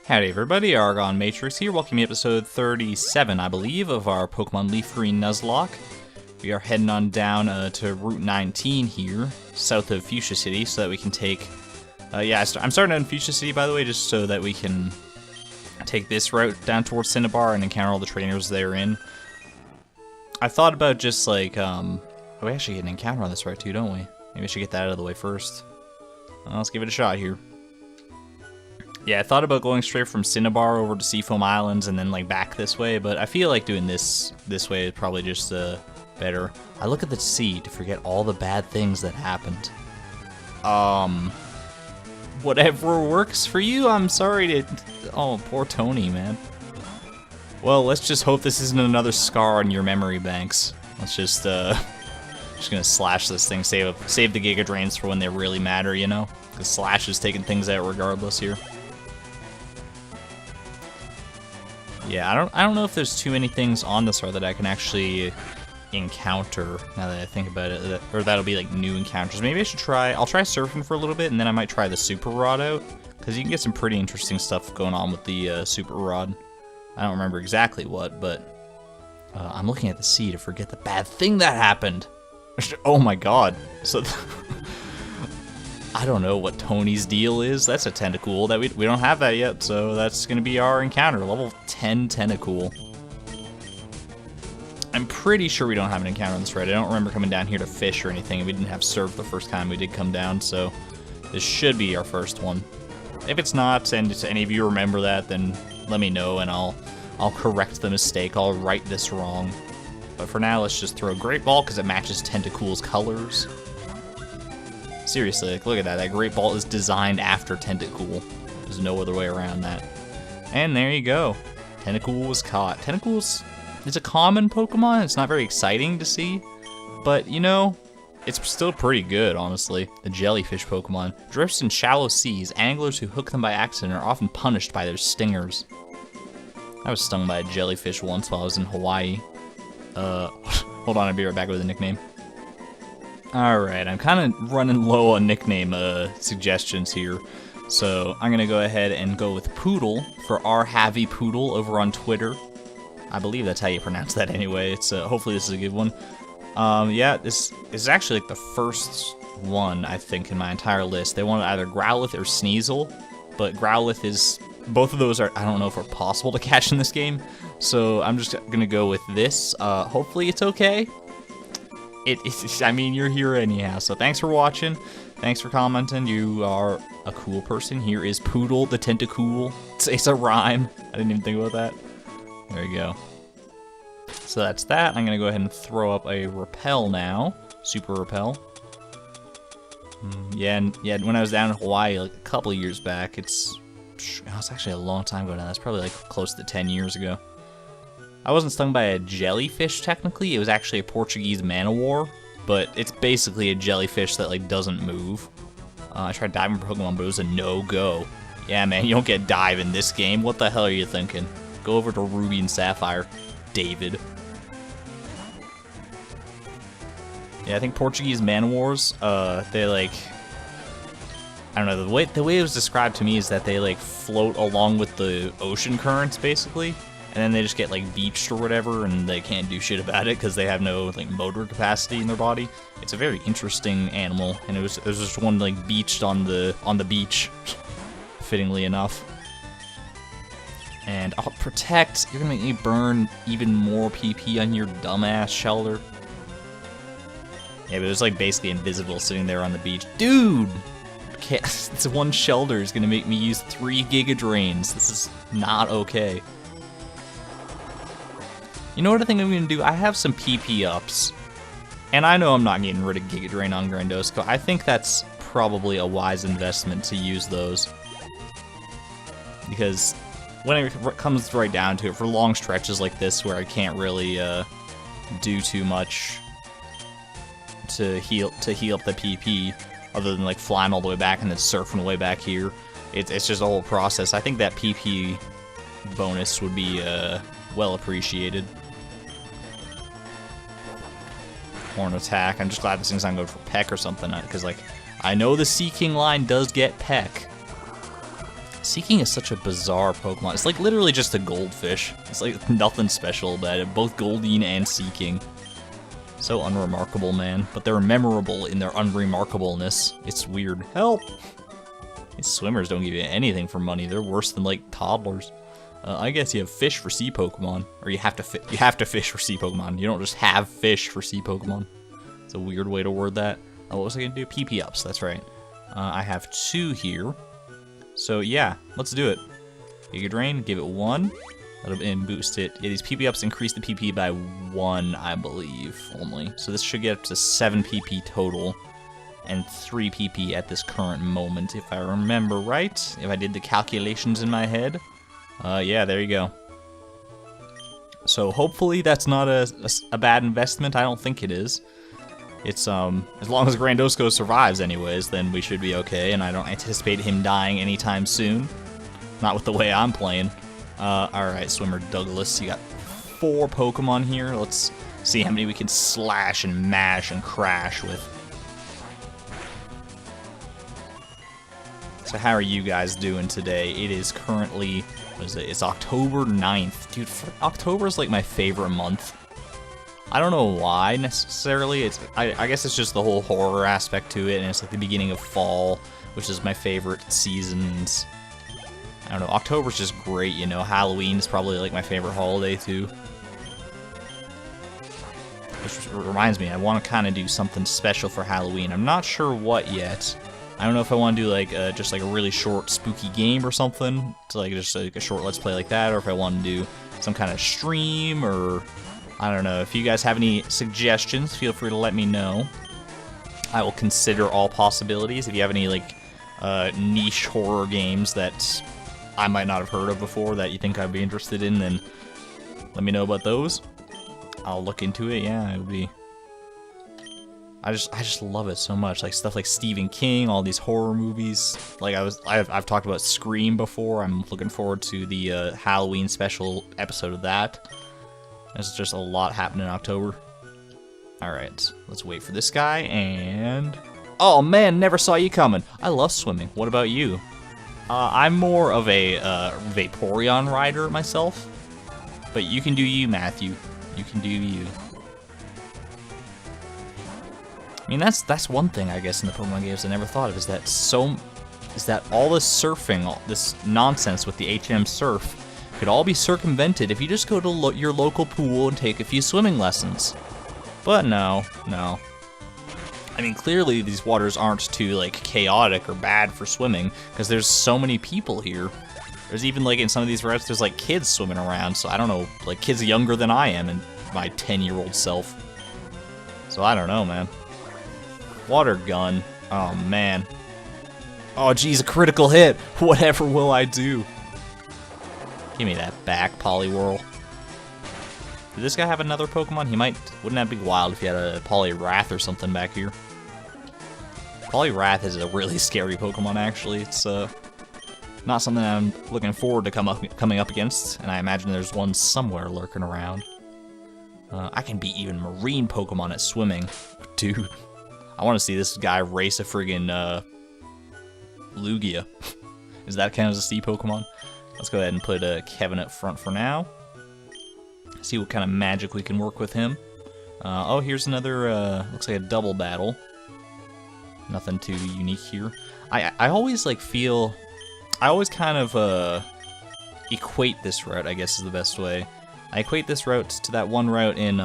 Howdy everybody, ArgonMatrix here, welcome to episode 37, I believe, of our Pokémon LeafGreen Nuzlocke. We are heading on down to Route 19 here, south of Fuchsia City, so that we can take... I'm starting out in Fuchsia City, by the way, just so that we can take this route down towards Cinnabar and encounter all the trainers therein. I thought about just like, we actually get an encounter on this route too, don't we? Maybe I should get that out of the way first. Well, let's give it a shot here. Yeah, I thought about going straight from Cinnabar over to Seafoam Islands and then like back this way, but I feel like doing this way is probably just better. I look at the sea to forget all the bad things that happened. Whatever works for you. I'm sorry to... Oh, poor Tony, man. Well, let's just hope this isn't another scar on your memory banks. Let's just gonna slash this thing, save the Giga Drains for when they really matter, you know? Because Slash is taking things out regardless here. Yeah, I don't know if there's too many things on this road that I can actually encounter now that I think about it, or that'll be like new encounters. Maybe I should I'll try surfing for a little bit, and then I might try the Super Rod out, because you can get some pretty interesting stuff going on with the Super Rod. I don't remember exactly what, but I'm looking at the sea to forget the bad thing that happened. Oh my god. So I don't know what Tony's deal is. That's a Tentacool. That we don't have that yet, so that's going to be our encounter. Level 10 Tentacool. I'm pretty sure we don't have an encounter on this road. I don't remember coming down here to fish or anything. We didn't have surf the first time we did come down, so this should be our first one. If it's not, and if any of you remember that, then let me know, and I'll correct the mistake. I'll right this wrong. But for now, let's just throw Great Ball, because it matches Tentacool's colors. Seriously, like, look at that. That Great Ball is designed after Tentacool. There's no other way around that. And there you go. Tentacool was caught. Tentacool's a common Pokemon. It's not very exciting to see. But, you know, it's still pretty good, honestly. The jellyfish Pokemon. Drifts in shallow seas. Anglers who hook them by accident are often punished by their stingers. I was stung by a jellyfish once while I was in Hawaii. Hold on, I'll be right back with a nickname. Alright, I'm kind of running low on nickname suggestions here, so I'm going to go ahead and go with Poodle for rHavyPoodle over on Twitter. I believe that's how you pronounce that anyway. It's hopefully this is a good one. Yeah, this is actually like the first one, I think, in my entire list. They wanted either Growlithe or Sneasel, but Growlithe is... Both of those are, I don't know if are possible to catch in this game, so I'm just going to go with this. Hopefully it's okay. I mean, you're here anyhow, so thanks for watching, thanks for commenting, you are a cool person. Here is Poodle the Tentacool. It's a rhyme. I didn't even think about that. There you go. So that's that. I'm going to go ahead and throw up a Repel now. Super Repel. Yeah, when I was down in Hawaii like a couple of years back, it's actually a long time ago now. That's probably like close to 10 years ago. I wasn't stung by a jellyfish, technically. It was actually a Portuguese Manowar, but it's basically a jellyfish that, like, doesn't move. I tried diving for Pokemon, but it was a no-go. Yeah, man, you don't get dive in this game. What the hell are you thinking? Go over to Ruby and Sapphire, David. Yeah, I think Portuguese Manowars, they, like... I don't know, the way it was described to me is that they, like, float along with the ocean currents, basically. And then they just get, like, beached or whatever, and they can't do shit about it because they have no, like, motor capacity in their body. It's a very interesting animal, and it was just one, like, beached on the beach, fittingly enough. And I'll protect. You're gonna make me burn even more PP on your dumbass Shelter. Yeah, but it was, like, basically invisible sitting there on the beach. Dude! This one Shelter is gonna make me use 3 Giga Drains. This is not okay. You know what I think I'm going to do? I have some PP ups, and I know I'm not getting rid of Giga Drain on Grandosco. I think that's probably a wise investment to use those. Because when it comes right down to it, for long stretches like this where I can't really do too much to heal up the PP, other than like flying all the way back and then surfing the way back here, it's just a whole process. I think that PP bonus would be well appreciated. Horn attack. I'm just glad this thing's not going for Peck or something, because like I know the Sea King line does get Peck, Seaking is such a bizarre Pokemon. It's like literally just a goldfish. It's like nothing special about it. Both Goldeen and Seaking. So unremarkable, man. But they're memorable in their unremarkableness. It's weird. Help! These swimmers don't give you anything for money. They're worse than like toddlers. I guess you have fish for sea Pokemon, or you have to fish for sea Pokemon. You don't just have fish for sea Pokemon. It's a weird way to word that. Oh, what was I gonna do? PP ups. That's right. I have 2 here, so yeah, let's do it. Giga Drain, give it 1. And boost it. Yeah, these PP ups increase the PP by 1, I believe, only. So this should get up to 7 PP total, and 3 PP at this current moment, if I remember right. If I did the calculations in my head. Yeah, there you go. So hopefully that's not a bad investment. I don't think it is. It's, as long as Grandosco survives anyways, then we should be okay, and I don't anticipate him dying anytime soon. Not with the way I'm playing. Alright, Swimmer Douglas, you got 4 Pokemon here. Let's see how many we can slash and mash and crash with. So how are you guys doing today? It is currently, what is it? It's October 9th. Dude, October is like my favorite month. I don't know why necessarily. I guess it's just the whole horror aspect to it, and it's like the beginning of fall, which is my favorite seasons. I don't know, October's just great, you know. Halloween is probably like my favorite holiday too. Which reminds me, I want to kind of do something special for Halloween. I'm not sure what yet. I don't know if I want to do like just like a really short spooky game or something, to like just like a short let's play like that, or if I want to do some kind of stream, or I don't know. If you guys have any suggestions, feel free to let me know. I will consider all possibilities. If you have any like niche horror games that I might not have heard of before that you think I'd be interested in, then let me know about those. I'll look into it. Yeah, it would be. I just love it so much. Like stuff like Stephen King, all these horror movies. Like I've talked about Scream before. I'm looking forward to the Halloween special episode of that. There's just a lot happening in October. All right, let's wait for this guy. And oh man, never saw you coming. I love swimming. What about you? I'm more of a Vaporeon rider myself, but you can do you, Matthew. You can do you. I mean, that's one thing I guess in the Pokemon games I never thought of, is that all this surfing, all this nonsense with the H&M Surf could all be circumvented if you just go to your local pool and take a few swimming lessons. But no. I mean, clearly these waters aren't too like chaotic or bad for swimming, because there's so many people here. There's even like in some of these routes, there's like kids swimming around, so I don't know, like kids younger than I am and my 10-year-old self. So I don't know, man. Water gun. Oh, man. Oh, geez, a critical hit. Whatever will I do? Give me that back, Poliwhirl. Did this guy have another Pokemon? He might. Wouldn't that be wild if he had a Poliwrath or something back here? Poliwrath is a really scary Pokemon, actually. It's not something I'm looking forward to coming up against, and I imagine there's one somewhere lurking around. I can beat even marine Pokemon at swimming. Dude. I want to see this guy race a friggin' Lugia. Does that count as a sea Pokemon? Let's go ahead and put Kevin up front for now. See what kind of magic we can work with him. Oh, here's another, looks like a double battle. Nothing too unique here. I always like feel, I always kind of equate this route, I guess is the best way. I equate this route to that one route in,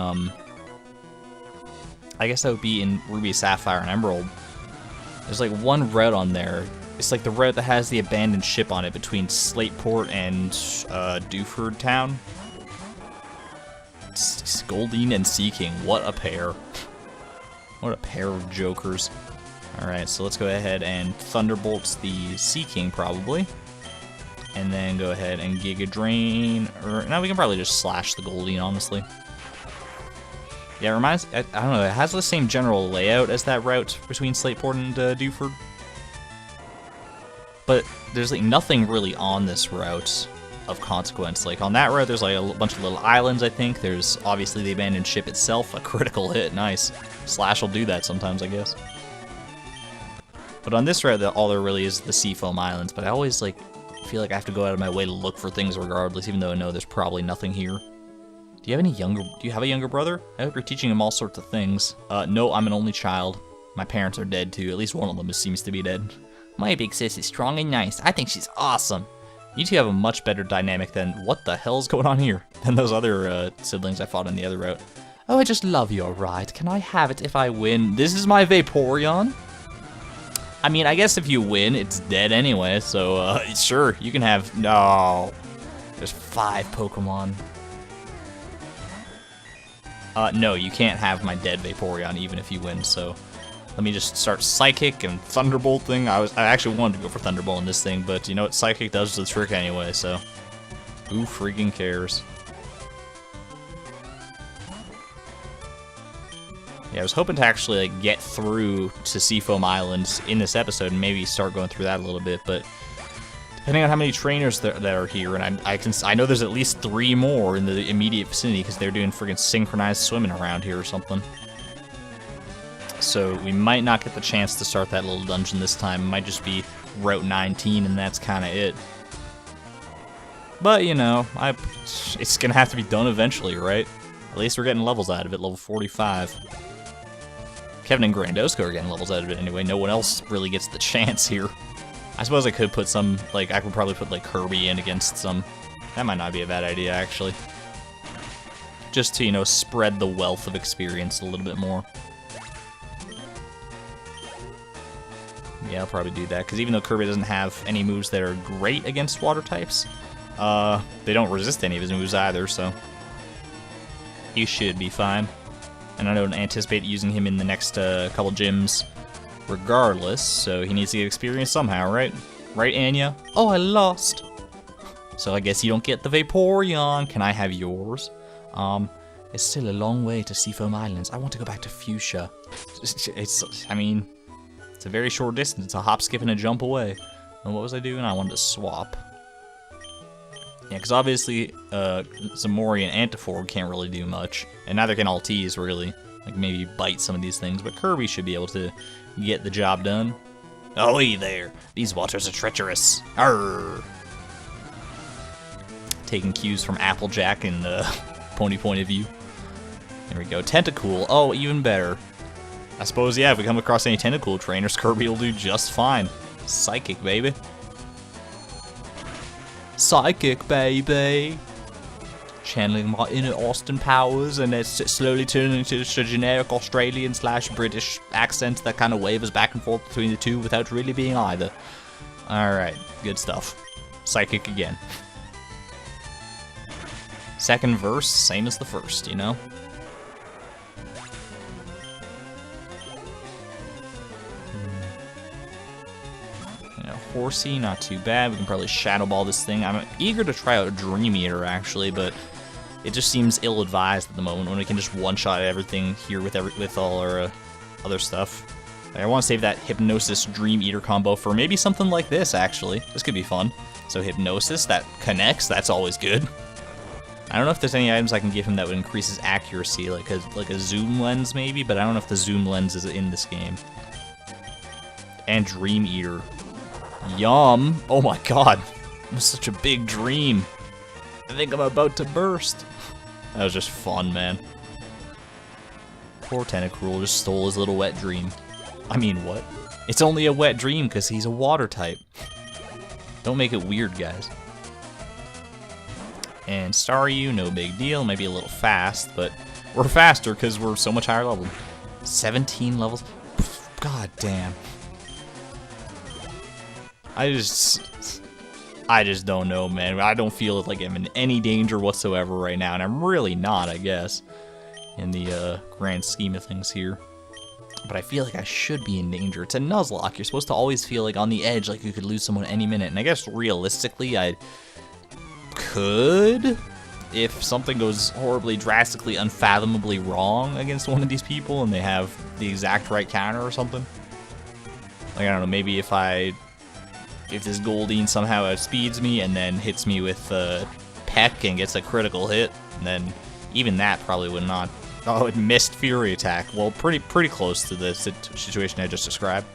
I guess that would be in Ruby, Sapphire, and Emerald. There's like one route on there. It's like the route that has the abandoned ship on it between Slateport and Dewford Town. It's Goldeen and Seaking. What a pair. What a pair of jokers. Alright, so let's go ahead and Thunderbolts the Seaking probably. And then go ahead and Giga Drain. Or no, we can probably just slash the Goldeen, honestly. Yeah, it reminds, I don't know, it has the same general layout as that route between Slateport and Dewford. But there's like nothing really on this route of consequence. Like on that route, there's like a bunch of little islands, I think. There's obviously the abandoned ship itself, a critical hit, nice. Slash will do that sometimes, I guess. But on this route, all there really is the Seafoam Islands, but I always like feel like I have to go out of my way to look for things regardless, even though I know there's probably nothing here. Do you have a younger brother? I hope you're teaching him all sorts of things. No, I'm an only child. My parents are dead too. At least one of them seems to be dead. My big sis is strong and nice. I think she's awesome. You two have a much better dynamic than what the hell's going on here than those other siblings I fought on the other route. Oh, I just love your ride. Can I have it if I win? This is my Vaporeon? I mean, I guess if you win, it's dead anyway, so sure, you can have... No. There's 5 Pokemon. No, you can't have my dead Vaporeon even if you win, so... Let me just start Psychic and Thunderbolting. I actually wanted to go for Thunderbolt in this thing, but you know what? Psychic does the trick anyway, so... Who freaking cares? Yeah, I was hoping to actually like get through to Seafoam Islands in this episode and maybe start going through that a little bit, but... Depending on how many trainers that are here, and I know there's at least 3 more in the immediate vicinity because they're doing friggin' synchronized swimming around here or something. So we might not get the chance to start that little dungeon this time. It might just be Route 19 and that's kind of it. But, you know, it's going to have to be done eventually, right? At least we're getting levels out of it, level 45. Kevin and Grandosco are getting levels out of it anyway. No one else really gets the chance here. I suppose I could put some, like, I could probably put, like, Kirby in against some. That might not be a bad idea, actually. Just to, you know, spread the wealth of experience a little bit more. Yeah, I'll probably do that, because even though Kirby doesn't have any moves that are great against water types, they don't resist any of his moves either, so he should be fine. And I don't anticipate using him in the next couple gyms regardless, so he needs to get experience somehow, right? Right, Anya? Oh, I lost! So I guess you don't get the Vaporeon. Can I have yours? It's still a long way to Seafoam Islands. I want to go back to Fuchsia. I mean... It's a very short distance. It's a hop, skip, and a jump away. And what was I doing? I wanted to swap. Yeah, because obviously, Zamori and Antifor can't really do much. And neither can Altiz, really. Like, maybe bite some of these things. But Kirby should be able to get the job done. Oh, hey there. These waters are treacherous. Arrgh. Taking cues from Applejack and Pony Point of View. There we go. Tentacool. Oh, even better. I suppose, yeah, if we come across any Tentacool trainers, Kirby will do just fine. Psychic, baby. Psychic, baby. Channeling my inner Austin powers, and it's slowly turning into just a generic Australian/British accent that kind of wavers back and forth between the two without really being either. Alright, good stuff. Psychic again. Second verse, same as the first, you know? Horsey, not too bad. We can probably Shadow Ball this thing. I'm eager to try out Dream Eater, actually, but it just seems ill-advised at the moment when we can just one-shot everything here with all our other stuff. I want to save that Hypnosis Dream Eater combo for maybe something like this, actually. This could be fun. So Hypnosis, that connects, that's always good. I don't know if there's any items I can give him that would increase his accuracy, like a zoom lens maybe, but I don't know if the zoom lens is in this game. And Dream Eater. Yum! Oh my god, it was such a big dream. I think I'm about to burst. That was just fun, man. Poor Tentacruel just stole his little wet dream. I mean, what? It's only a wet dream because he's a water type. Don't make it weird, guys. And Staryu, no big deal. Maybe a little fast, but we're faster because we're so much higher level. 17 levels? God damn. I just don't know, man. I don't feel like I'm in any danger whatsoever right now, and I'm really not, I guess, in the grand scheme of things here. But I feel like I should be in danger. It's a Nuzlocke. You're supposed to always feel like on the edge, like you could lose someone any minute. And I guess realistically, I could, if something goes horribly, drastically, unfathomably wrong against one of these people, and they have the exact right counter or something. Like, I don't know, maybe if this Goldeen somehow outspeeds me and then hits me with Peck and gets a critical hit, and then even that probably would not. Oh, it missed Fury Attack. Well, pretty close to the situation I just described.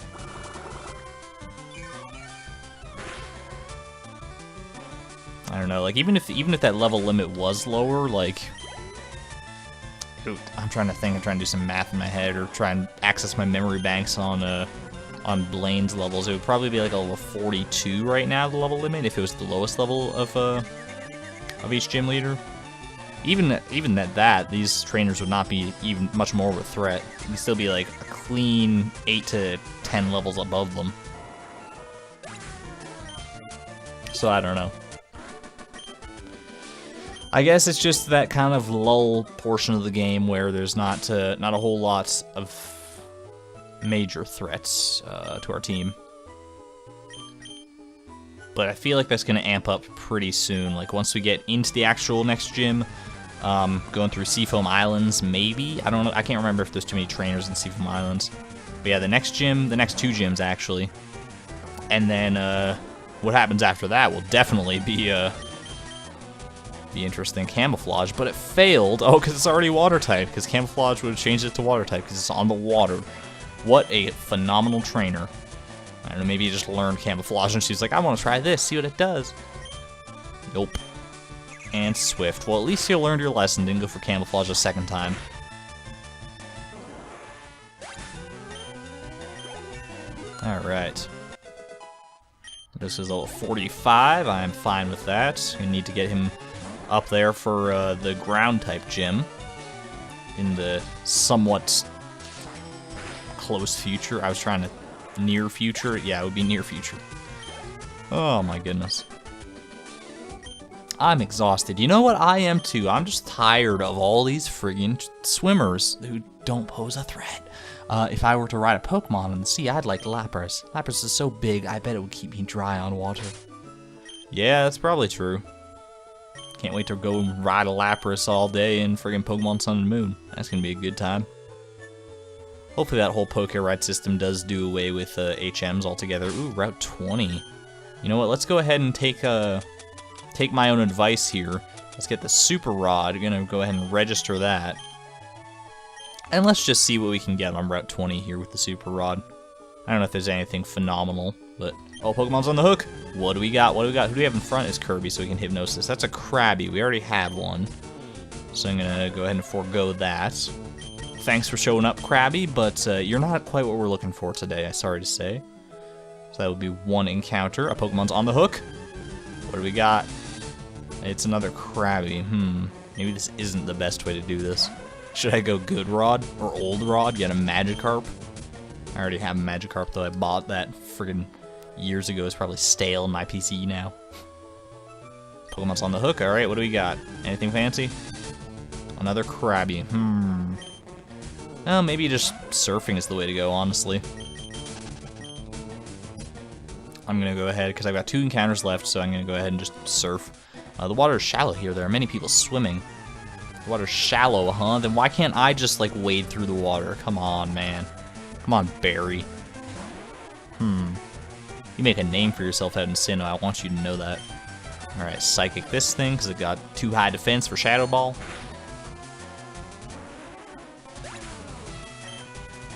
don't know, like, even if that level limit was lower, like... I'm trying to think, I'm trying to do some math in my head, or try and access my memory banks on Blaine's levels. It would probably be like a level 42 right now, the level limit, if it was the lowest level of each gym leader. Even at that, these trainers would not be even much more of a threat. You'd still be like a clean 8 to 10 levels above them. So I don't know. I guess it's just that kind of lull portion of the game where there's not a whole lot of major threats to our team. But I feel like that's going to amp up pretty soon. Like, once we get into the actual next gym, going through Seafoam Islands, maybe? I don't know. I can't remember if there's too many trainers in Seafoam Islands. But yeah, the next gym, the next two gyms, actually. And then, what happens after that will definitely be interesting. Camouflage, but it failed. Oh, because it's already water type. Because camouflage would have changed it to water type because it's on the water. What a phenomenal trainer. I don't know, maybe he just learned camouflage and she's like, I want to try this, see what it does. Nope. And Swift. Well, at least you learned your lesson, didn't go for camouflage a second time. Alright. This is level 45. I'm fine with that. We need to get him up there for the ground type gym in the somewhat close future. I was trying to near future. Yeah, it would be near future. Oh my goodness. I'm exhausted. You know what? I am too. I'm just tired of all these friggin' swimmers who don't pose a threat. If I were to ride a Pokemon in the sea, I'd like Lapras. Lapras is so big, I bet it would keep me dry on water. Yeah, that's probably true. Can't wait to go and ride a Lapras all day in friggin' Pokemon Sun and Moon. That's gonna be a good time. Hopefully that whole Poké Ride system does do away with HMs altogether. Ooh, Route 20. You know what? Let's go ahead and take my own advice here. Let's get the Super Rod. I'm gonna go ahead and register that. And let's just see what we can get on Route 20 here with the Super Rod. I don't know if there's anything phenomenal, but... Oh, Pokemon's on the hook! What do we got? What do we got? Who do we have in front is Kirby, so we can Hypnosis. That's a Krabby. We already have one. So I'm gonna go ahead and forego that. Thanks for showing up, Krabby, but you're not quite what we're looking for today, I'm sorry to say. So that would be one encounter. A Pokemon's on the hook. What do we got? It's another Krabby. Maybe this isn't the best way to do this. Should I go Good Rod or Old Rod? Get a Magikarp? I already have a Magikarp, though I bought that friggin' years ago. It's probably stale in my PC now. Pokemon's on the hook. Alright, what do we got? Anything fancy? Another Krabby. Well, maybe just surfing is the way to go, honestly. I'm going to go ahead, because I've got 2 encounters left, so I'm going to go ahead and just surf. The water is shallow here. There are many people swimming. The water's shallow, huh? Then why can't I just, like, wade through the water? Come on, man. Come on, Barry. You make a name for yourself out in Sinnoh. I want you to know that. Alright, Psychic this thing, because it got too high defense for Shadow Ball.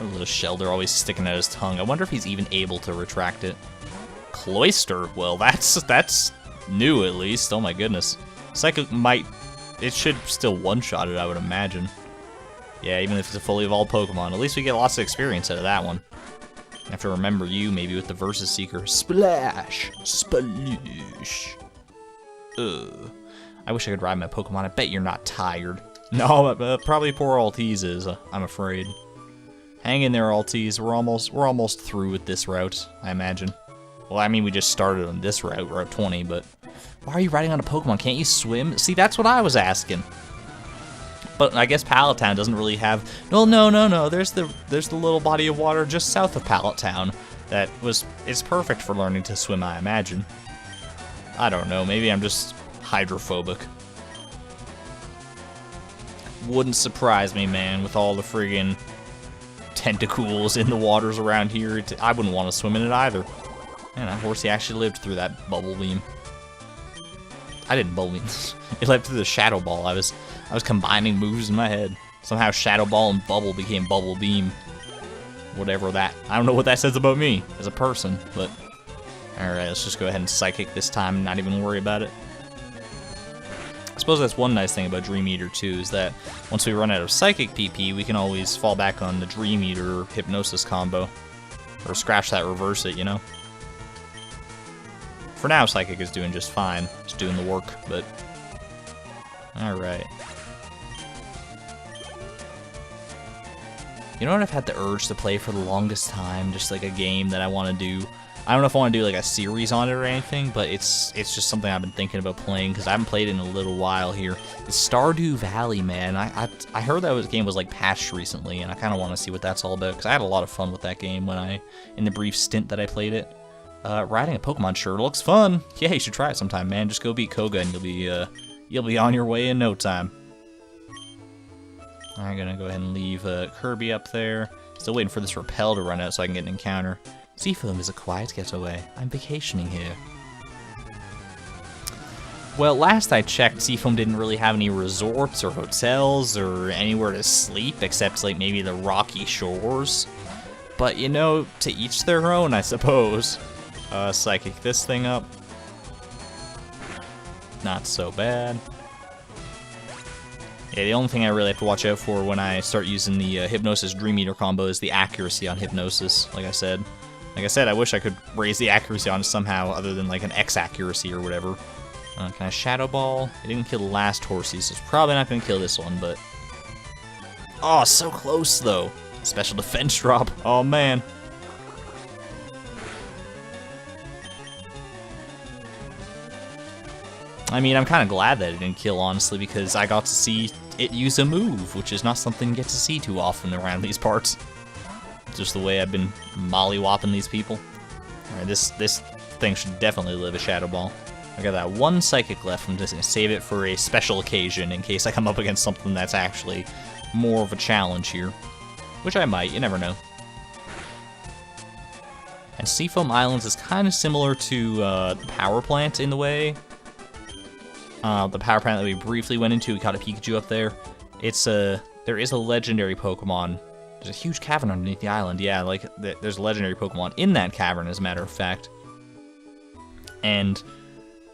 A little Shelder always sticking out his tongue. I wonder if he's even able to retract it. Cloyster? Well, that's new, at least. Oh my goodness. Psychic might... It should still one-shot it, I would imagine. Yeah, even if it's a fully evolved Pokemon. At least we get lots of experience out of that one. I have to remember you, maybe with the Versus Seeker. Splash! Sploosh! Ugh. I wish I could ride my Pokemon. I bet you're not tired. No, probably poor Altiz is, I'm afraid. Hang in there, Altiz. We're almost through with this route, I imagine. Well, I mean, we just started on this route, Route 20, but... Why are you riding on a Pokemon? Can't you swim? See, that's what I was asking. But I guess Pallet Town doesn't really have... No. There's the little body of water just south of Pallet Town that is perfect for learning to swim, I imagine. I don't know. Maybe I'm just hydrophobic. Wouldn't surprise me, man, with all the friggin' tentacles in the waters around here. I wouldn't want to swim in it either. Man, that horsey actually lived through that bubble beam. I didn't bubble beam. It lived through the Shadow Ball. I was combining moves in my head. Somehow Shadow Ball and Bubble became Bubble Beam. Whatever that. I don't know what that says about me as a person, but... Alright, let's just go ahead and Psychic this time and not even worry about it. suppose that's one nice thing about Dream Eater too, is that once we run out of Psychic PP, we can always fall back on the Dream Eater Hypnosis combo. Or scratch that, reverse it, you know? For now, Psychic is doing just fine. Just doing the work, but... Alright. You know what I've had the urge to play for the longest time? Just like a game that I want to do. I don't know if I want to do like a series on it or anything, but it's just something I've been thinking about playing because I haven't played it in a little while here. It's Stardew Valley, man. I heard that game was like patched recently, and I kind of want to see what that's all about because I had a lot of fun with that game in the brief stint that I played it. Riding a Pokemon sure looks fun. Yeah, you should try it sometime, man. Just go beat Koga and you'll be on your way in no time. I'm gonna go ahead and leave Kirby up there. Still waiting for this repel to run out so I can get an encounter. Seafoam is a quiet getaway. I'm vacationing here. Well, last I checked, Seafoam didn't really have any resorts or hotels or anywhere to sleep except like maybe the rocky shores. But you know, to each their own, I suppose. Psychic this thing up. Not so bad. Yeah, the only thing I really have to watch out for when I start using the Hypnosis Dream Eater combo is the accuracy on Hypnosis, like I said. Like I said, I wish I could raise the accuracy on it somehow other than like an X accuracy or whatever. Can I Shadow Ball? It didn't kill the last Horsey, so it's probably not going to kill this one, but... Oh, so close, though. Special defense drop. Oh, man. I mean, I'm kind of glad that it didn't kill, honestly, because I got to see it use a move, which is not something you get to see too often around these parts. Just the way I've been mollywopping these people. Alright, this thing should definitely live a Shadow Ball. I got that one Psychic left. I'm just going to save it for a special occasion in case I come up against something that's actually more of a challenge here. Which I might, you never know. And Seafoam Islands is kind of similar to the Power Plant in the way. The Power Plant that we briefly went into, we caught a Pikachu up there. There is a legendary Pokemon. There's a huge cavern underneath the island. Yeah, like, there's a legendary Pokemon in that cavern, as a matter of fact. And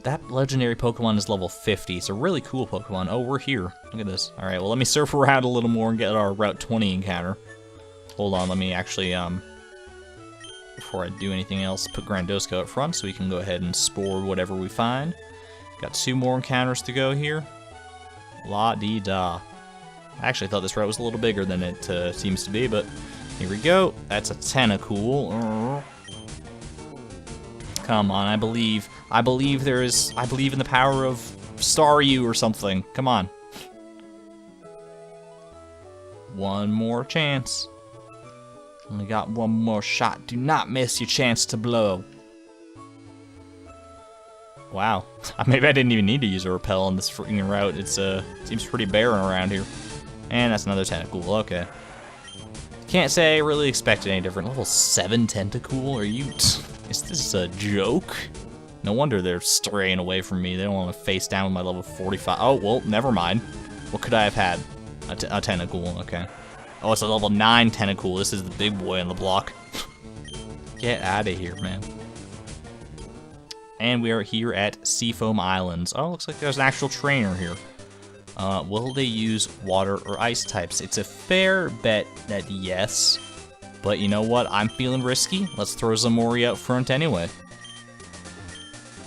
that legendary Pokemon is level 50. It's a really cool Pokemon. Oh, we're here. Look at this. Alright, well, let me surf around a little more and get our Route 20 encounter. Hold on, let me actually, before I do anything else, put Grandosco up front so we can go ahead and spore whatever we find. Got 2 more encounters to go here. La-dee-da. I actually thought this route was a little bigger than it seems to be, but here we go. That's a Tentacool. Come on, I believe in the power of Staryu or something. Come on. One more chance. Only got one more shot. Do not miss your chance to blow. Wow. Maybe I didn't even need to use a repel on this freaking route. It seems pretty barren around here. And that's another Tentacool, okay. Can't say I really expected any different. Level 7 Tentacool? Are you... Is this a joke? No wonder they're straying away from me. They don't want to face down with my level 45. Oh, well, never mind. What could I have had? A Tentacool, okay. Oh, it's a level 9 Tentacool. This is the big boy on the block. Get out of here, man. And we are here at Seafoam Islands. Oh, looks like there's an actual trainer here. Will they use water or ice types? It's a fair bet that yes. But you know what? I'm feeling risky. Let's throw Zamori out front anyway.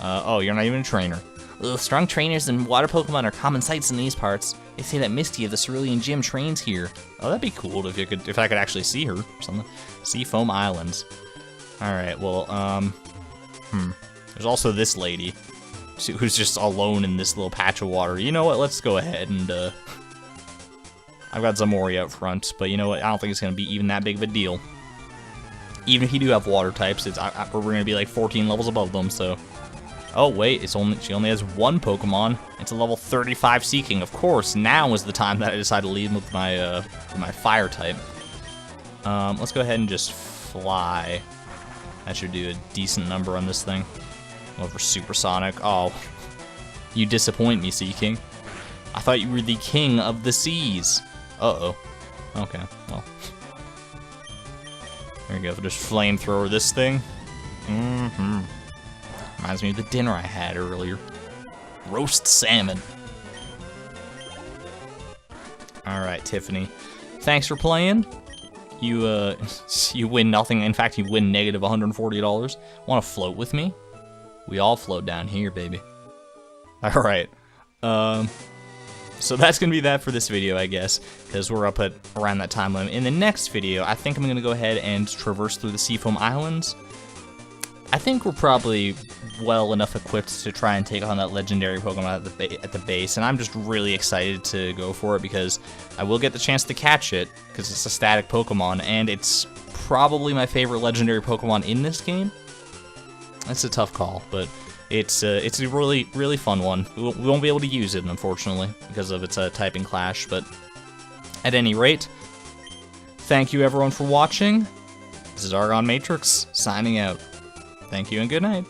Oh, you're not even a trainer. Ugh, strong trainers and water Pokemon are common sights in these parts. They say that Misty of the Cerulean Gym trains here. Oh, that'd be cool if I could actually see her or something. Seafoam Islands. Alright, well, there's also this lady who's just alone in this little patch of water. You know what? Let's go ahead and, I've got Zamori out front, but you know what? I don't think it's going to be even that big of a deal. Even if you do have water types, we're going to be like 14 levels above them, so... Oh, wait, she only has one Pokemon. It's a level 35 Seeking. Of course, now is the time that I decide to lead with my fire type. Let's go ahead and just fly. That should do a decent number on this thing. Over Supersonic. Oh, you disappoint me, Seaking. I thought you were the king of the seas. Uh-oh. Okay, well. There we go, just flamethrower this thing. Reminds me of the dinner I had earlier. Roast salmon. Alright, Tiffany. Thanks for playing. You, you win nothing. In fact, you win negative $140. Want to float with me? We all float down here, baby. Alright. So that's going to be that for this video, I guess, because we're up at around that time limit. In the next video, I think I'm going to go ahead and traverse through the Seafoam Islands. I think we're probably well enough equipped to try and take on that legendary Pokemon at the base, and I'm just really excited to go for it because I will get the chance to catch it, because it's a static Pokemon, and it's probably my favorite legendary Pokemon in this game. That's a tough call, but it's a really, really fun one. We won't be able to use it, unfortunately, because of its typing clash, but at any rate, thank you everyone for watching. This is ArgonMatrix, signing out. Thank you and good night.